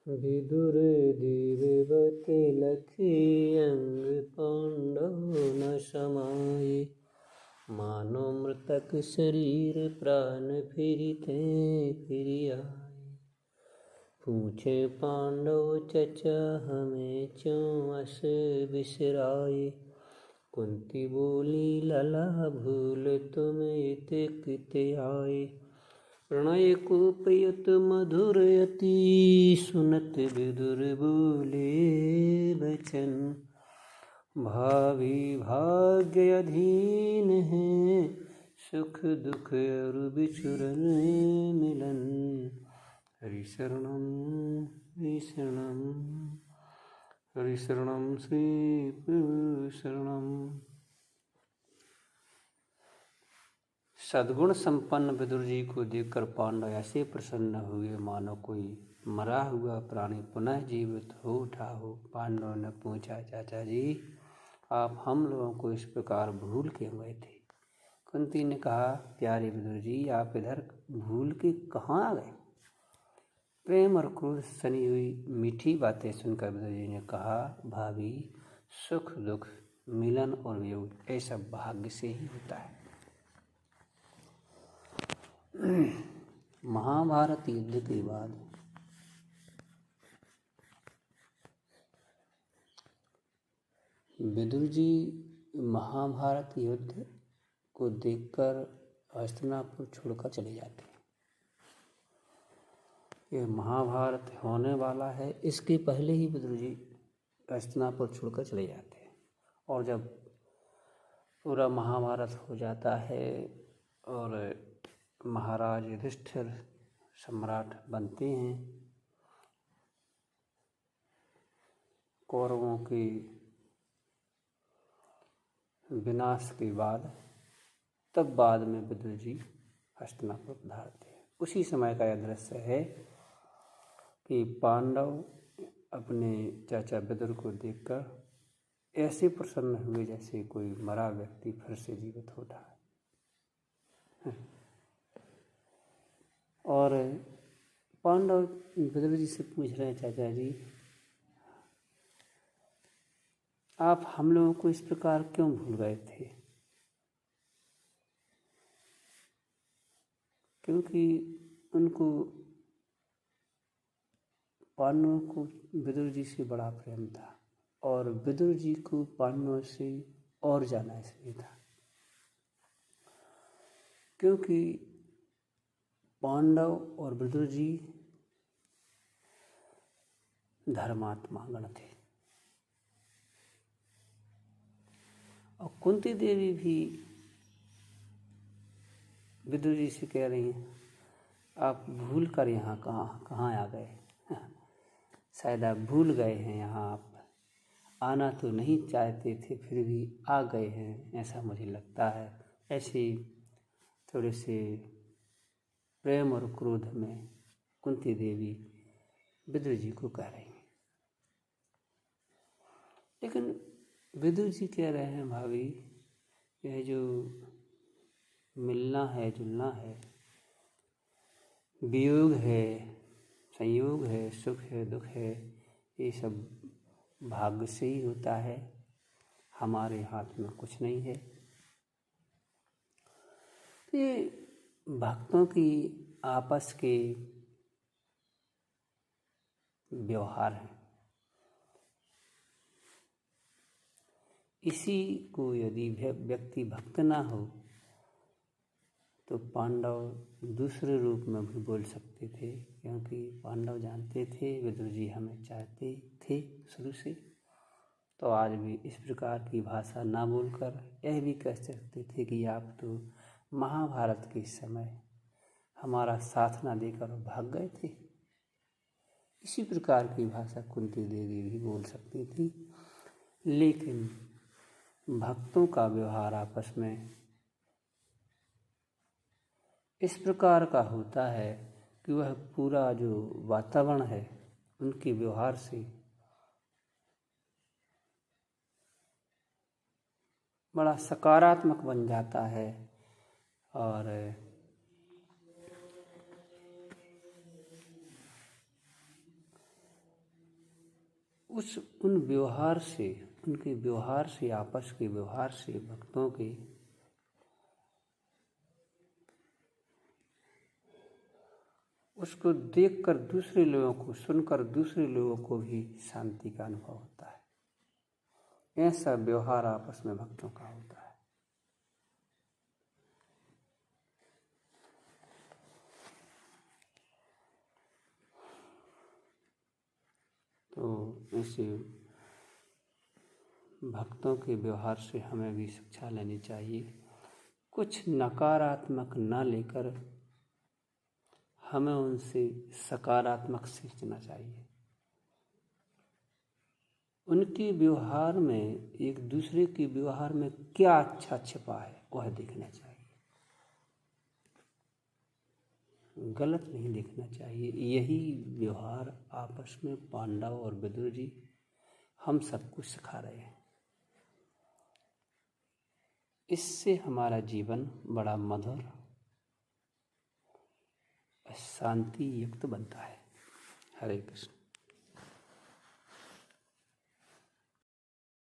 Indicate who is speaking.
Speaker 1: विदुर देववते लखी अंग पांडव न समाये। मानो मृतक शरीर प्राण फिरिते फिर आए। पूछे पांडव चचा हमें क्यों अस बिसराए। कुंती बोली लला भूल तुम इतिकित आए। प्रणय कूपयुत मधुर अति सुनत विदुर बोले बचन। भावी भाग्य अधीन है सुख दुख और बिछुरन मिलन। हरि शरणम हरि शरणम हरि शरणम श्री प्रभु शरणम। सद्गुण संपन्न विदुर जी को देखकर पांडव ऐसे प्रसन्न हुए मानो कोई मरा हुआ प्राणी पुनः जीवित हो उठा हो। पांडव ने पूछा, चाचा जी आप हम लोगों को इस प्रकार भूल क्यों गए थे। कुंती ने कहा, प्यारे विदुर जी आप इधर भूल के कहाँ आ गए। प्रेम और क्रोध सनी हुई मीठी बातें सुनकर विदुर जी ने कहा, भाभी सुख दुख मिलन और वियोग ऐसा भाग्य से ही होता है। महाभारत युद्ध के बाद विदुर जी महाभारत युद्ध को देखकर हस्तिनापुर छोड़कर चले जाते हैं। ये महाभारत होने वाला है, इसके पहले ही विदुर जी हस्तिनापुर छोड़कर चले जाते हैं। और जब पूरा महाभारत हो जाता है और महाराज युधिष्ठिर सम्राट बनते हैं, कौरवों के विनाश के बाद, तब बाद में विदुर जी हस्तिनापुर पधारते हैं। उसी समय का यह दृश्य है कि पांडव अपने चाचा विदुर को देखकर ऐसे प्रसन्न हुए जैसे कोई मरा व्यक्ति फिर से जीवित होता है। और पांडव विदुर जी से पूछ रहे हैं, चाचा जी आप हम लोगों को इस प्रकार क्यों भूल गए थे। क्योंकि उनको पांडवों को विदुर जी से बड़ा प्रेम था और विदुर जी को पांडवों से और जाना इसलिए था क्योंकि पांडव और विदुर जी धर्मात्मा गण थे। और कुंती देवी भी विदुर जी से कह रही हैं, आप भूल कर यहाँ कहाँ आ गए। शायद आप भूल गए हैं, यहाँ आप आना तो नहीं चाहते थे फिर भी आ गए हैं, ऐसा मुझे लगता है। ऐसे थोड़े से प्रेम और क्रोध में कुंती देवी विदुर जी को कह रही हैं। लेकिन विदुर जी कह रहे हैं, भाभी यह जो मिलना है जुलना है, वियोग है संयोग है, सुख है दुख है, ये सब भाग्य से ही होता है, हमारे हाथ में कुछ नहीं है। तो ये भक्तों की आपस के व्यवहार हैं। इसी को यदि व्यक्ति भक्त ना हो तो पांडव दूसरे रूप में भी बोल सकते थे, क्योंकि पांडव जानते थे विदुर जी हमें चाहते थे शुरू से। तो आज भी इस प्रकार की भाषा ना बोलकर यह भी कह सकते थे कि आप तो महाभारत के समय हमारा साथ ना देकर भाग गए थे। इसी प्रकार की भाषा कुंती देवी भी बोल सकती थी। लेकिन भक्तों का व्यवहार आपस में इस प्रकार का होता है कि वह पूरा जो वातावरण है उनके व्यवहार से बड़ा सकारात्मक बन जाता है। और उन व्यवहार से, उनके व्यवहार से, आपस के व्यवहार से, भक्तों के उसको देखकर दूसरे लोगों को, सुनकर दूसरे लोगों को भी शांति का अनुभव होता है। ऐसा व्यवहार आपस में भक्तों का होता है। तो ऐसे भक्तों के व्यवहार से हमें भी शिक्षा लेनी चाहिए। कुछ नकारात्मक ना लेकर हमें उनसे सकारात्मक सीखना चाहिए। उनके व्यवहार में, एक दूसरे के व्यवहार में क्या अच्छा छिपा है वह देखना चाहिए, गलत नहीं देखना चाहिए। यही व्यवहार आपस में पांडव और विदुर जी हम सबको सिखा रहे हैं। इससे हमारा जीवन बड़ा मधुर, शांति युक्त बनता है। हरे कृष्ण।